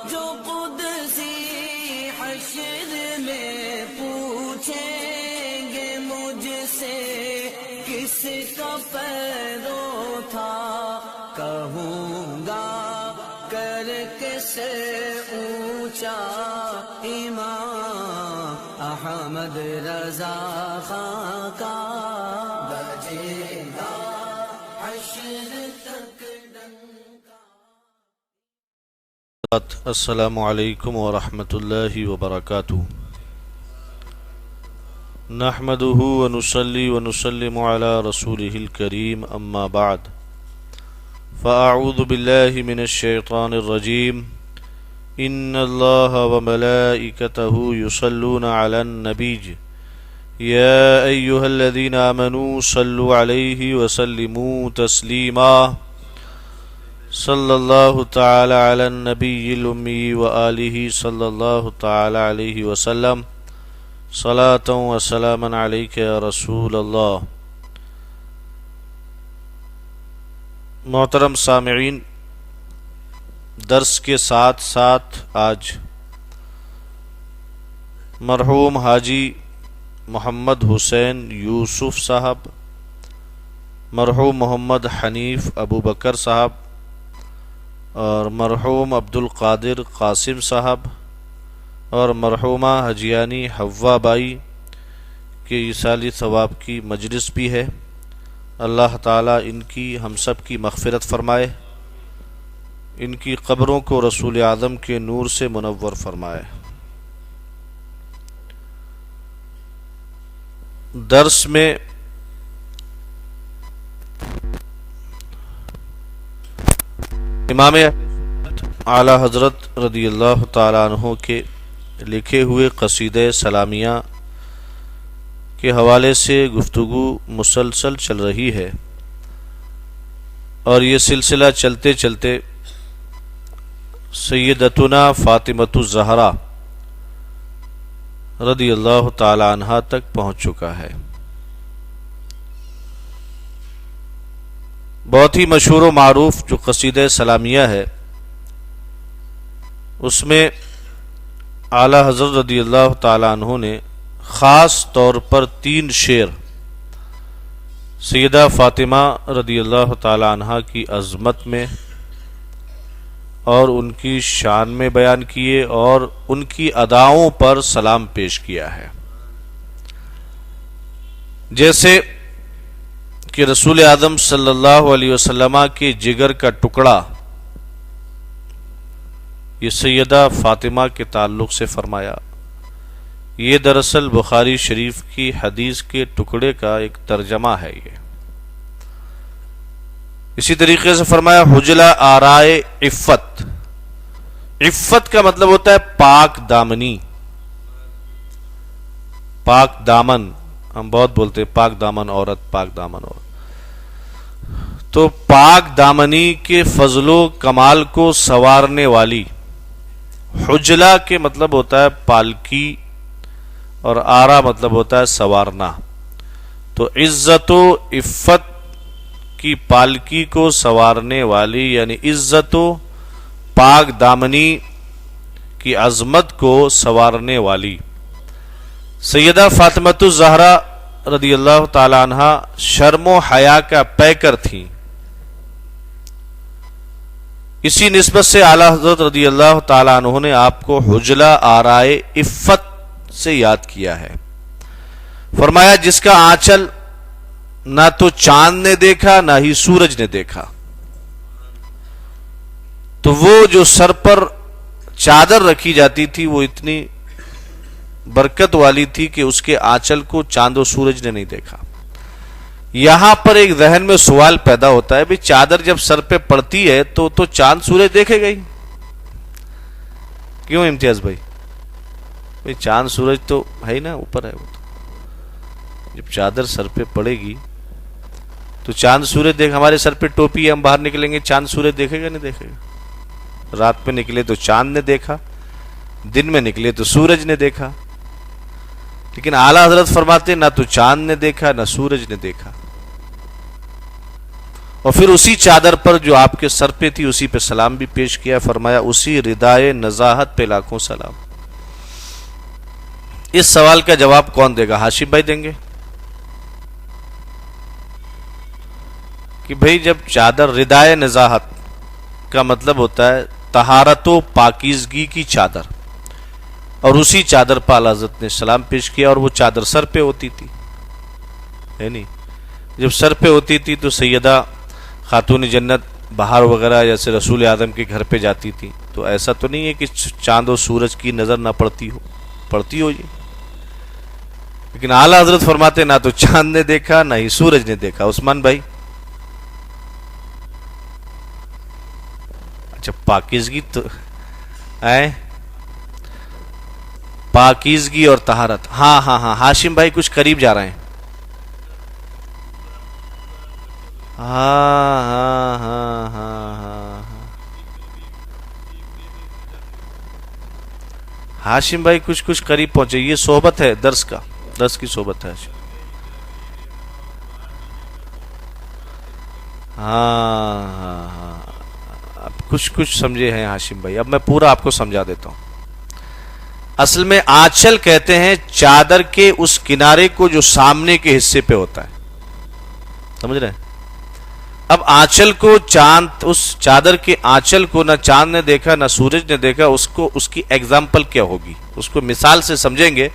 جو قدسی حشر میں پوچھیں گے مجھ سے کس کا پیرو تھا، کہوں گا کر کے سے اونچا امام احمد رضا خاں کا بجے گا حشر تک ڈنکا۔ السلام علیکم ورحمۃ اللہ وبرکاتہ۔ نحمده ونصلي ونسلم على رسوله الكريم اما بعد فاعوذ بالله من الشيطان الرجيم ان الله وملائكته يصلون على النبي يا ايها الذين آمنوا صلوا عليه وسلموا تسليما صلی اللہ تعالی علی النبی الامی وآلہ صلی اللہ تعالی علیہ وسلم صلاۃ و سلاما علیک یا رسول اللہ۔ محترم سامعین، درس کے ساتھ ساتھ آج مرحوم حاجی محمد حسین یوسف صاحب، مرحوم محمد حنیف ابو بکر صاحب اور مرحوم عبد القادر قاسم صاحب اور مرحومہ حجیانی حوا بائی کے ایصالی ثواب کی مجلس بھی ہے۔ اللہ تعالیٰ ان کی ہم سب کی مغفرت فرمائے، ان کی قبروں کو رسول اعظم کے نور سے منور فرمائے۔ درس میں امام اعلی حضرت رضی اللہ تعالیٰ عنہ کے لکھے ہوئے قصیدہ سلامیہ کے حوالے سے گفتگو مسلسل چل رہی ہے، اور یہ سلسلہ چلتے چلتے سیدتنا فاطمۃ الزہرا رضی اللہ تعالیٰ عنہا تک پہنچ چکا ہے۔ بہت ہی مشہور و معروف جو قصیدہ سلامیہ ہے، اس میں اعلیٰ حضرت رضی اللہ تعالیٰ عنہ نے خاص طور پر 3 شعر سیدہ فاطمہ رضی اللہ تعالیٰ عنہ کی عظمت میں اور ان کی شان میں بیان کیے اور ان کی اداؤں پر سلام پیش کیا ہے۔ جیسے کہ رسول اعظم صلی اللہ علیہ وسلم کے جگر کا ٹکڑا یہ سیدہ فاطمہ کے تعلق سے فرمایا، یہ دراصل بخاری شریف کی حدیث کے ٹکڑے کا ایک ترجمہ ہے۔ یہ اسی طریقے سے فرمایا حجلہ آرائے عفت۔ عفت کا مطلب ہوتا ہے پاک دامنی، پاک دامن۔ ہم بہت بولتے ہیں پاک دامن عورت، پاک دامن عورت۔ تو پاک دامنی کے فضل و کمال کو سنوارنے والی، حجلہ کے مطلب ہوتا ہے پالکی اور آرا مطلب ہوتا ہے سنوارنا۔ تو عزت و عفت کی پالکی کو سنوارنے والی یعنی عزت و پاک دامنی کی عظمت کو سنوارنے والی سیدہ فاطمۃ الزہرا رضی اللہ تعالی عنہا شرم و حیا کا پیکر تھیں۔ اسی نسبت سے اعلیٰ حضرت رضی اللہ تعالی عنہ نے آپ کو حجلہ آرائے عفت سے یاد کیا ہے۔ فرمایا جس کا آنچل نہ تو چاند نے دیکھا نہ ہی سورج نے دیکھا، تو وہ جو سر پر چادر رکھی جاتی تھی وہ اتنی برکت والی تھی کہ اس کے آنچل کو چاند و سورج نے نہیں دیکھا۔ یہاں پر ایک ذہن میں سوال پیدا ہوتا ہے، بھی چادر جب سر پہ پڑتی ہے تو چاند سورج دیکھے گئی؟ کیوں امتیاز بھائی چاند سورج تو ہے ہی نا، اوپر ہے وہ تو۔ جب چادر سر پہ پڑے گی تو چاند سورج ہمارے سر پہ ٹوپی ہے، ہم باہر نکلیں گے چاند سورج دیکھے گا نہیں دیکھے گا؟ رات میں نکلے تو چاند نے دیکھا، دن میں نکلے تو سورج نے دیکھا، لیکن اعلیٰ حضرت فرماتے نہ تو چاند نے دیکھا نہ سورج نے دیکھا، اور پھر اسی چادر پر جو آپ کے سر پہ تھی اسی پہ سلام بھی پیش کیا. فرمایا اسی ردائے نزاہت پہ لاکھوں سلام. اس سوال کا جواب کون دے گا؟ ہاشم بھائی دیں گے کہ بھئی جب چادر ردائے نزاہت کا مطلب ہوتا ہے طہارت و پاکیزگی کی چادر, اور اسی چادر پر اعلیٰ حضرت نے سلام پیش کیا, اور وہ چادر سر پہ ہوتی تھی, ہے نہیں؟ جب سر پہ ہوتی تھی تو سیدہ خاتون جنت باہر وغیرہ جیسے رسول اعظم کے گھر پہ جاتی تھی, تو ایسا تو نہیں ہے کہ چاند و سورج کی نظر نہ پڑتی ہو یہ, لیکن اعلیٰ حضرت فرماتے نہ تو چاند نے دیکھا نہ ہی سورج نے دیکھا. عثمان بھائی اچھا پاکیزگی تو پاکیزگی اور طہارت, ہاں ہاں ہاں ہاشم بھائی کچھ قریب جا رہے ہیں. ہاں ہاں ہاں ہاں ہاں ہاشم بھائی کچھ قریب پہنچے. یہ صحبت ہے درس کی صحبت ہے. ہاں ہاں ہاں اب کچھ سمجھے ہیں ہاشم بھائی. اب میں پورا آپ کو سمجھا دیتا ہوں. اصل میں آنچل کہتے ہیں چادر کے اس کنارے کو جو سامنے کے حصے پہ ہوتا ہے, سمجھ رہے ہیں؟ اب آنچل کو اس چادر کے آنچل کو نہ چاند نے دیکھا نہ سورج نے دیکھا, اس کی ایگزامپل کیا ہوگی, اس کو مثال سے سمجھیں گے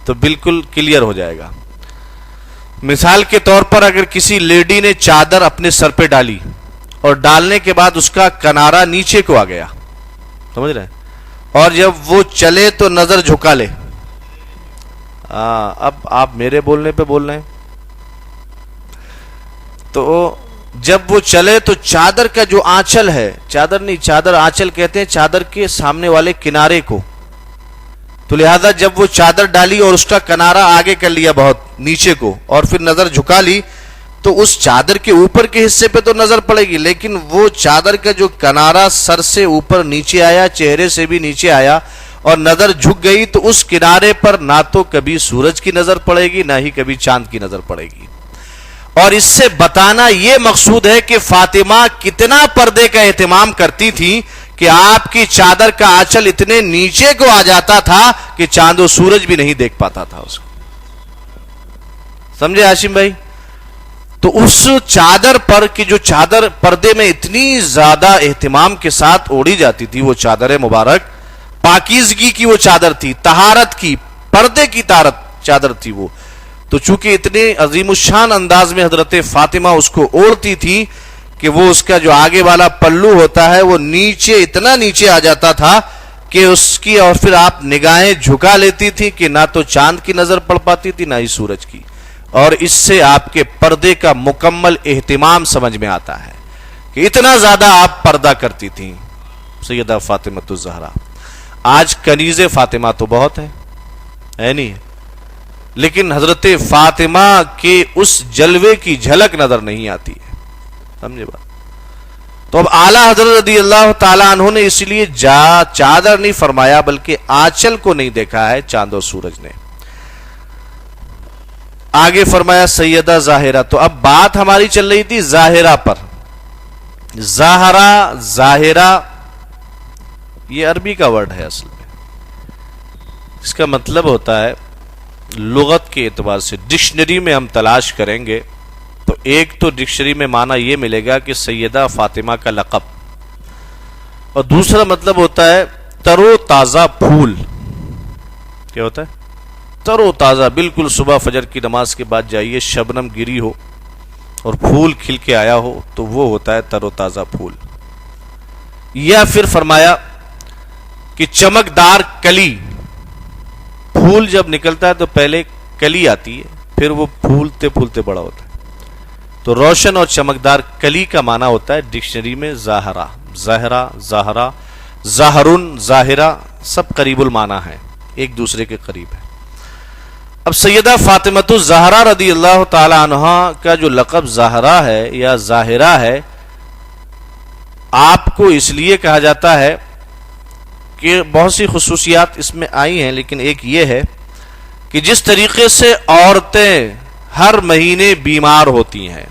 تو بالکل کلیئر ہو جائے گا. مثال کے طور پر اگر کسی لیڈی نے چادر اپنے سر پہ ڈالی اور ڈالنے کے بعد اس کا کنارہ نیچے کو آ گیا, سمجھ رہے ہیں, اور جب وہ چلے تو نظر جھکا لے. اب آپ میرے بولنے پہ بول رہے ہیں. تو جب وہ چلے تو چادر کا جو آنچل ہے, چادر آنچل کہتے ہیں چادر کے سامنے والے کنارے کو, تو لہذا جب وہ چادر ڈالی اور اس کا کنارہ آگے کر لیا بہت نیچے کو, اور پھر نظر جھکا لی, تو اس چادر کے اوپر کے حصے پہ تو نظر پڑے گی, لیکن وہ چادر کا جو کنارہ سر سے اوپر نیچے آیا, چہرے سے بھی نیچے آیا اور نظر جھک گئی, تو اس کنارے پر نہ تو کبھی سورج کی نظر پڑے گی نہ ہی کبھی چاند کی نظر پڑے گی. اور اس سے بتانا یہ مقصود ہے کہ فاطمہ کتنا پردے کا اہتمام کرتی تھی کہ آپ کی چادر کا آنچل اتنے نیچے کو آ جاتا تھا کہ چاند و سورج بھی نہیں دیکھ پاتا تھا اس کو. سمجھے ہاشم بھائی؟ تو اس چادر پر کہ جو چادر پردے میں اتنی زیادہ اہتمام کے ساتھ اوڑھی جاتی تھی, وہ چادر مبارک پاکیزگی کی وہ چادر تھی, طہارت کی, پردے کی چادر تھی وہ. تو چونکہ اتنے عظیم الشان انداز میں حضرت فاطمہ اس کو اوڑھتی تھی کہ وہ اس کا جو آگے والا پلو ہوتا ہے وہ نیچے, اتنا نیچے آ جاتا تھا کہ اس کی, اور پھر آپ نگاہیں جھکا لیتی تھی کہ نہ تو چاند کی نظر پڑ پاتی تھی نہ ہی سورج کی. اور اس سے آپ کے پردے کا مکمل اہتمام سمجھ میں آتا ہے کہ اتنا زیادہ آپ پردہ کرتی تھیں سیدہ فاطمہ الزہرا. آج کنیز فاطمہ تو بہت ہے نہیں, لیکن حضرت فاطمہ کے اس جلوے کی جھلک نظر نہیں آتی ہے. سمجھے بات؟ تو اب اعلیٰ حضرت رضی اللہ تعالیٰ عنہ نے اس لیے چادر نہیں فرمایا بلکہ آنچل کو نہیں دیکھا ہے چاند اور سورج نے. آگے فرمایا سیدہ ظاہرہ. تو اب بات ہماری چل رہی تھی ظاہرہ پر. ظاہرہ یہ عربی کا ورڈ ہے اصل میں. اس کا مطلب ہوتا ہے لغت کے اعتبار سے, ڈکشنری میں ہم تلاش کریں گے تو ایک تو ڈکشنری میں معنی یہ ملے گا کہ سیدہ فاطمہ کا لقب, اور دوسرا مطلب ہوتا ہے تر و تازہ پھول. کیا ہوتا ہے؟ تر و تازہ, بالکل صبح فجر کی نماز کے بعد جائیے, شبنم گری ہو اور پھول کھل کے آیا ہو تو وہ ہوتا ہے تر و تازہ پھول. یا پھر فرمایا کہ چمکدار کلی, پھول جب نکلتا ہے تو پہلے کلی آتی ہے پھر وہ پھولتے پھولتے بڑا ہوتا ہے. تو روشن اور چمکدار کلی کا معنی ہوتا ہے ڈکشنری میں ظاہرہ. ظاہرہ, ظاہرن, ظاہرہ سب قریب المعنی ہیں, ایک دوسرے کے قریب ہے. اب سیدہ فاطمہ الزہرا رضی اللہ تعالی عنہ کا جو لقب ظاہرہ ہے یا ظاہرہ ہے, آپ کو اس لیے کہا جاتا ہے کہ بہت سی خصوصیات اس میں آئی ہیں, لیکن ایک یہ ہے کہ جس طریقے سے عورتیں ہر مہینے بیمار ہوتی ہیں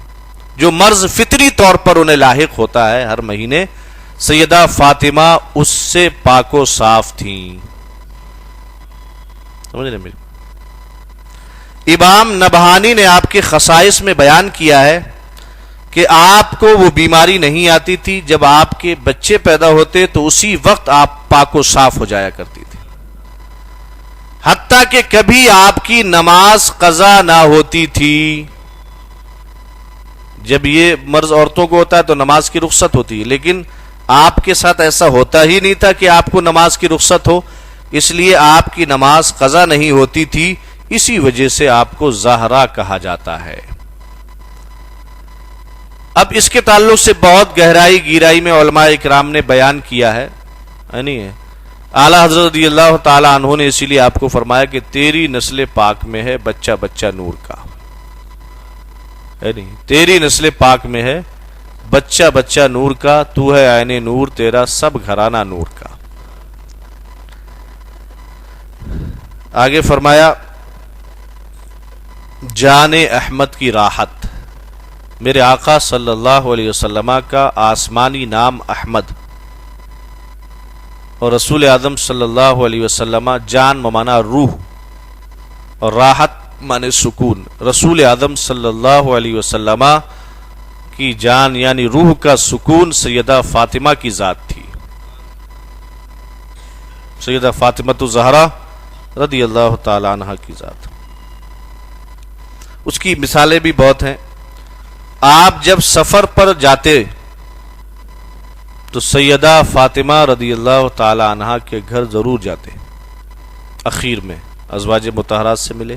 جو مرض فطری طور پر انہیں لاحق ہوتا ہے ہر مہینے، سیدہ فاطمہ اس سے پاک و صاف تھیں. سمجھ رہے میری؟ امام نبہانی نے آپ کے خصائص میں بیان کیا ہے کہ آپ کو وہ بیماری نہیں آتی تھی، جب آپ کے بچے پیدا ہوتے تو اسی وقت آپ پاک و صاف ہو جایا کرتی تھی، حتیٰ کہ کبھی آپ کی نماز قضا نہ ہوتی تھی. جب یہ مرض عورتوں کو ہوتا ہے تو نماز کی رخصت ہوتی ہے، لیکن آپ کے ساتھ ایسا ہوتا ہی نہیں تھا کہ آپ کو نماز کی رخصت ہو، اس لیے آپ کی نماز قضا نہیں ہوتی تھی، اسی وجہ سے آپ کو زہرا کہا جاتا ہے. اب اس کے تعلق سے بہت گہرائی گیرائی میں علماء اکرام نے بیان کیا ہے، نہیں ہے؟ اعلیٰ حضرت رضی اللہ تعالی عنہ نے اسی لیے آپ کو فرمایا کہ تیری نسل پاک میں ہے بچہ بچہ نور کا، ہے نہیں؟ تیری نسل پاک میں ہے بچہ بچہ نور کا، تو ہے عین نور، تیرا سب گھرانہ نور کا. آگے فرمایا جان احمد کی راحت. میرے آقا صلی اللہ علیہ وسلم کا آسمانی نام احمد اور رسول اعظم صلی اللہ علیہ وسلم جان مانا روح اور راحت مانے سکون. رسول اعظم صلی اللہ علیہ وسلم کی جان یعنی روح کا سکون سیدہ فاطمہ کی ذات تھی. سیدہ فاطمہ الزہرا رضی اللہ تعالی عنہ کی ذات. اس کی مثالیں بھی بہت ہیں. آپ جب سفر پر جاتے تو سیدہ فاطمہ رضی اللہ تعالی عنہ کے گھر ضرور جاتے، اخیر میں ازواج مطہرات سے ملے،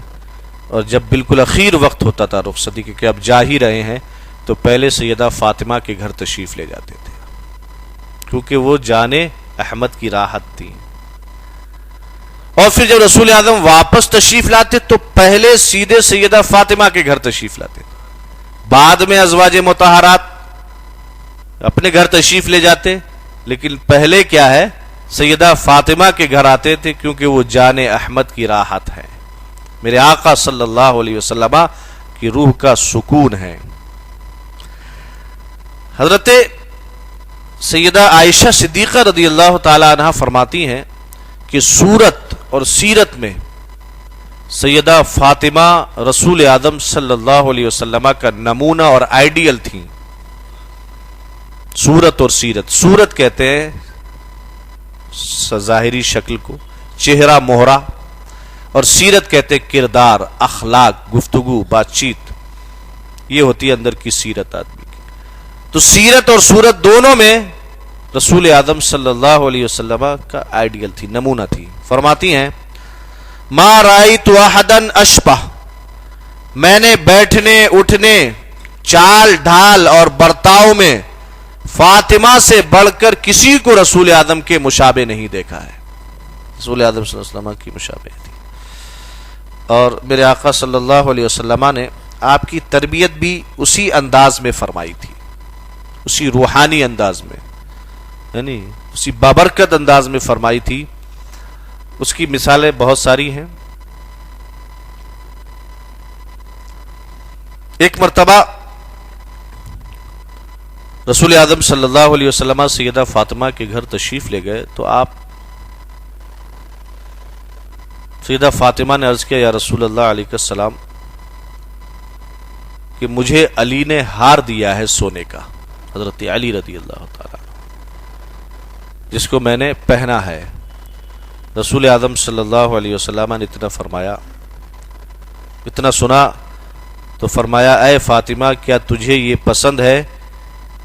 اور جب بالکل اخیر وقت ہوتا تھا رخصتی کے کہ اب جا ہی رہے ہیں تو پہلے سیدہ فاطمہ کے گھر تشریف لے جاتے تھے، کیونکہ وہ جان احمد کی راحت تھی. اور پھر جب رسول اعظم واپس تشریف لاتے تو پہلے سیدھے سیدہ فاطمہ کے گھر تشریف لاتے، بعد میں ازواج مطہرات اپنے گھر تشریف لے جاتے، لیکن پہلے کیا ہے سیدہ فاطمہ کے گھر آتے تھے، کیونکہ وہ جان احمد کی راحت ہے، میرے آقا صلی اللہ علیہ وسلم کی روح کا سکون ہے. حضرت سیدہ عائشہ صدیقہ رضی اللہ تعالی عنہ فرماتی ہیں کہ صورت اور سیرت میں سیدہ فاطمہ رسول اعظم صلی اللہ علیہ وسلم کا نمونہ اور آئیڈیل تھیں. صورت اور سیرت، صورت کہتے ہیں ظاہری شکل کو، چہرہ مہرہ، اور سیرت کہتے ہیں کردار، اخلاق، گفتگو، بات چیت، یہ ہوتی ہے اندر کی سیرت آدمی کی. تو سیرت اور صورت دونوں میں رسول اعظم صلی اللہ علیہ وسلم کا آئیڈیل تھی، نمونہ تھی. فرماتی ہیں ما رأیت احدا اشبہ، میں نے بیٹھنے اٹھنے چال ڈھال اور برتاؤ میں فاطمہ سے بڑھ کر کسی کو رسول اعظم کے مشابہ نہیں دیکھا ہے. رسول اعظم صلی اللہ علیہ وسلم کی مشابہ تھی. اور میرے آقا صلی اللہ علیہ وسلم نے آپ کی تربیت بھی اسی انداز میں فرمائی تھی، اسی روحانی انداز میں، یعنی اسی بابرکت انداز میں فرمائی تھی. اس کی مثالیں بہت ساری ہیں. ایک مرتبہ رسول اعظم صلی اللہ علیہ وسلم سیدہ فاطمہ کے گھر تشریف لے گئے تو آپ سیدہ فاطمہ نے عرض کیا یا رسول اللہ علیہ السلام کہ مجھے علی نے ہار دیا ہے سونے کا، حضرت علی رضی اللہ تعالی جس کو میں نے پہنا ہے. رسول اعظم صلی اللہ علیہ وسلم نے اتنا فرمایا، اتنا سنا تو فرمایا اے فاطمہ کیا تجھے یہ پسند ہے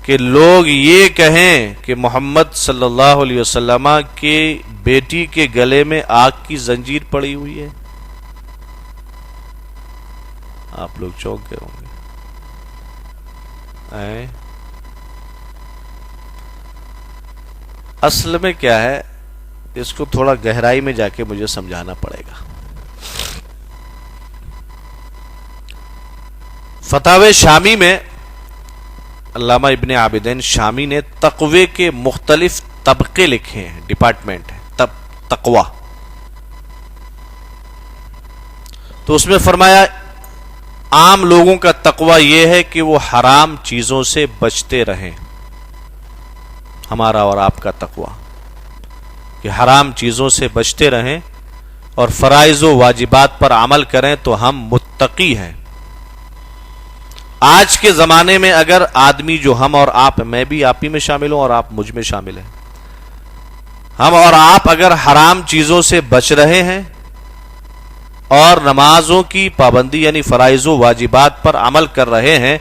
کہ لوگ یہ کہیں کہ محمد صلی اللہ علیہ وسلم کے بیٹی کے گلے میں آگ کی زنجیر پڑی ہوئی ہے؟ آپ لوگ چونک گئے ہوں گے. اصل میں کیا ہے اس کو تھوڑا گہرائی میں جا کے مجھے سمجھانا پڑے گا. فتاوی شامی میں علامہ ابن عابدین شامی نے تقوی کے مختلف طبقے لکھے ہیں، ڈپارٹمنٹ ہے تقوی. تو اس میں فرمایا عام لوگوں کا تقوی یہ ہے کہ وہ حرام چیزوں سے بچتے رہیں. ہمارا اور آپ کا تقوی کہ حرام چیزوں سے بچتے رہیں اور فرائض و واجبات پر عمل کریں تو ہم متقی ہیں. آج کے زمانے میں اگر آدمی جو ہم اور آپ، میں بھی آپ ہی میں شامل ہوں اور آپ مجھ میں شامل ہیں، ہم اور آپ اگر حرام چیزوں سے بچ رہے ہیں اور نمازوں کی پابندی یعنی فرائض و واجبات پر عمل کر رہے ہیں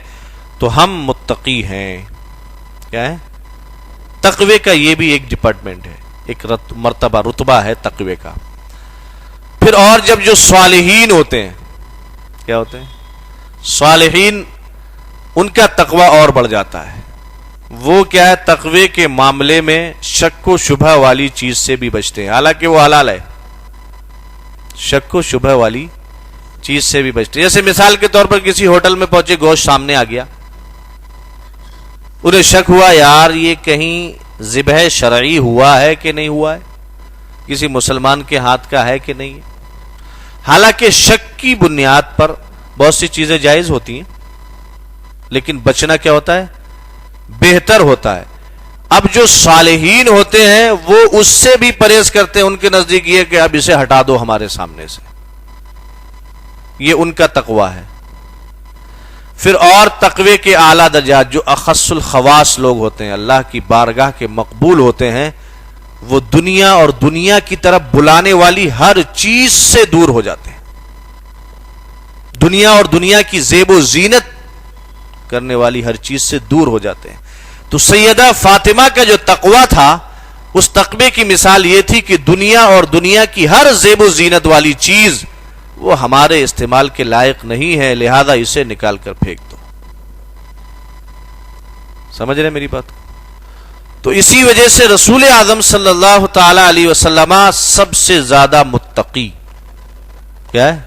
تو ہم متقی ہیں. کیا ہے؟ تقوی کا یہ بھی ایک ڈپارٹمنٹ ہے، ایک مرتبہ رتبہ ہے تقوی کا. پھر اور جب جو صالحین ہوتے ہیں، کیا ہوتے ہیں؟ صالحین، ان کا تقوی اور بڑھ جاتا ہے. وہ کیا ہے؟ تقوی کے معاملے میں شک و شبہ والی چیز سے بھی بچتے ہیں، حالانکہ وہ حلال ہے. شک و شبہ والی چیز سے بھی بچتے ہیں. جیسے مثال کے طور پر کسی ہوٹل میں پہنچے، گوشت سامنے آ گیا، انہیں شک ہوا یار یہ کہیں ذبح شرعی ہوا ہے کہ نہیں ہوا ہے، کسی مسلمان کے ہاتھ کا ہے کہ نہیں ہے. حالانکہ شک کی بنیاد پر بہت سی چیزیں جائز ہوتی ہیں، لیکن بچنا کیا ہوتا ہے؟ بہتر ہوتا ہے. اب جو صالحین ہوتے ہیں وہ اس سے بھی پرہیز کرتے ہیں. ان کے نزدیک یہ کہ اب اسے ہٹا دو ہمارے سامنے سے. یہ ان کا تقوی ہے. پھر اور تقوی کے اعلیٰ درجات جو اخص الخواص لوگ ہوتے ہیں، اللہ کی بارگاہ کے مقبول ہوتے ہیں، وہ دنیا اور دنیا کی طرف بلانے والی ہر چیز سے دور ہو جاتے ہیں. دنیا اور دنیا کی زیب و زینت کرنے والی ہر چیز سے دور ہو جاتے ہیں. تو سیدہ فاطمہ کا جو تقوی تھا، اس تقوی کی مثال یہ تھی کہ دنیا اور دنیا کی ہر زیب و زینت والی چیز وہ ہمارے استعمال کے لائق نہیں ہے، لہذا اسے نکال کر پھینک دو. سمجھ رہے میری بات؟ تو اسی وجہ سے رسول اعظم صلی اللہ تعالی علیہ وسلم سب سے زیادہ متقی، کیا ہے؟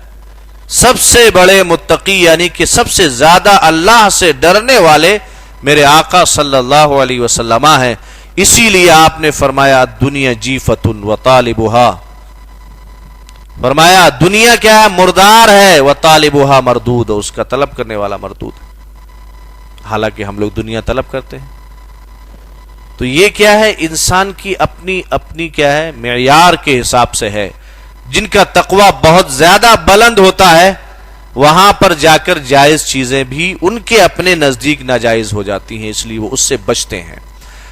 سب سے بڑے متقی، یعنی کہ سب سے زیادہ اللہ سے ڈرنے والے میرے آقا صلی اللہ علیہ وسلم ہیں. اسی لیے آپ نے فرمایا دنیا جیفت و طالبہا، فرمایا دنیا کیا ہے؟ مردار ہے، و طالبہا مردود، اس کا طلب کرنے والا مردود. حالانکہ ہم لوگ دنیا طلب کرتے ہیں. تو یہ کیا ہے؟ انسان کی اپنی اپنی کیا ہے؟ معیار کے حساب سے ہے. جن کا تقوی بہت زیادہ بلند ہوتا ہے وہاں پر جا کر جائز چیزیں بھی ان کے اپنے نزدیک ناجائز ہو جاتی ہیں، اس لیے وہ اس سے بچتے ہیں.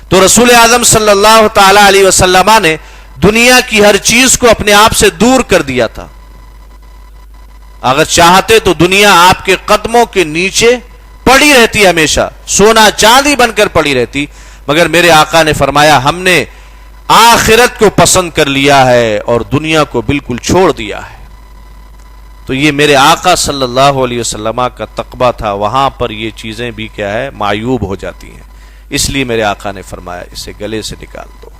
تو رسول اعظم صلی اللہ تعالی علیہ وسلم نے دنیا کی ہر چیز کو اپنے آپ سے دور کر دیا تھا. اگر چاہتے تو دنیا آپ کے قدموں کے نیچے پڑی رہتی، ہمیشہ سونا چاندی بن کر پڑی رہتی، مگر میرے آقا نے فرمایا ہم نے آخرت کو پسند کر لیا ہے اور دنیا کو بالکل چھوڑ دیا ہے. تو یہ میرے آقا صلی اللہ علیہ وسلم کا تقوی تھا. وہاں پر یہ چیزیں بھی کیا ہے؟ معیوب ہو جاتی ہیں. اس لیے میرے آقا نے فرمایا اسے گلے سے نکال دو.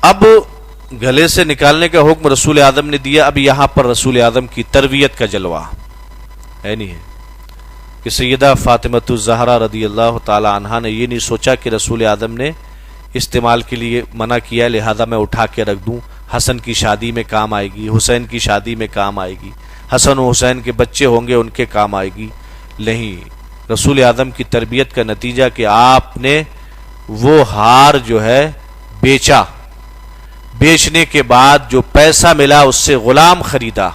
اب گلے سے نکالنے کا حکم رسول اعظم نے دیا. اب یہاں پر رسول اعظم کی تربیت کا جلوہ ہے نہیں ہے کہ سیدہ فاطمۃ الزہرا رضی اللہ تعالی عنہا نے یہ نہیں سوچا کہ رسول اعظم نے استعمال کے لیے منع کیا لہذا میں اٹھا کے رکھ دوں، حسن کی شادی میں کام آئے گی، حسین کی شادی میں کام آئے گی، حسن و حسین کے بچے ہوں گے ان کے کام آئے گی. نہیں، رسول اعظم کی تربیت کا نتیجہ کہ آپ نے وہ ہار جو ہے بیچا، بیچنے کے بعد جو پیسہ ملا اس سے غلام خریدا،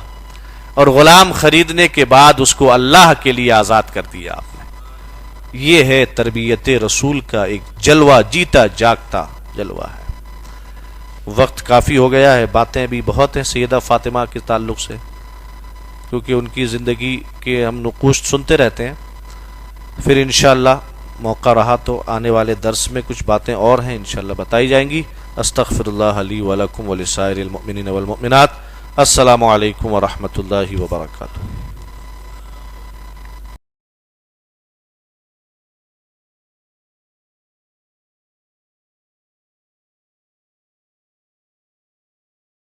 اور غلام خریدنے کے بعد اس کو اللہ کے لیے آزاد کر دیا آپ نے. یہ ہے تربیت رسول کا ایک جلوہ، جیتا جاگتا جلوہ ہے. وقت کافی ہو گیا ہے، باتیں بھی بہت ہیں سیدہ فاطمہ کے تعلق سے، کیونکہ ان کی زندگی کے ہم نقوش سنتے رہتے ہیں. پھر انشاءاللہ موقع رہا تو آنے والے درس میں کچھ باتیں اور ہیں انشاءاللہ بتائی جائیں گی. استغفر اللہ لی ولکم ولسائر المؤمنین والمؤمنات. السلام علیکم ورحمۃ اللہ وبرکاتہ.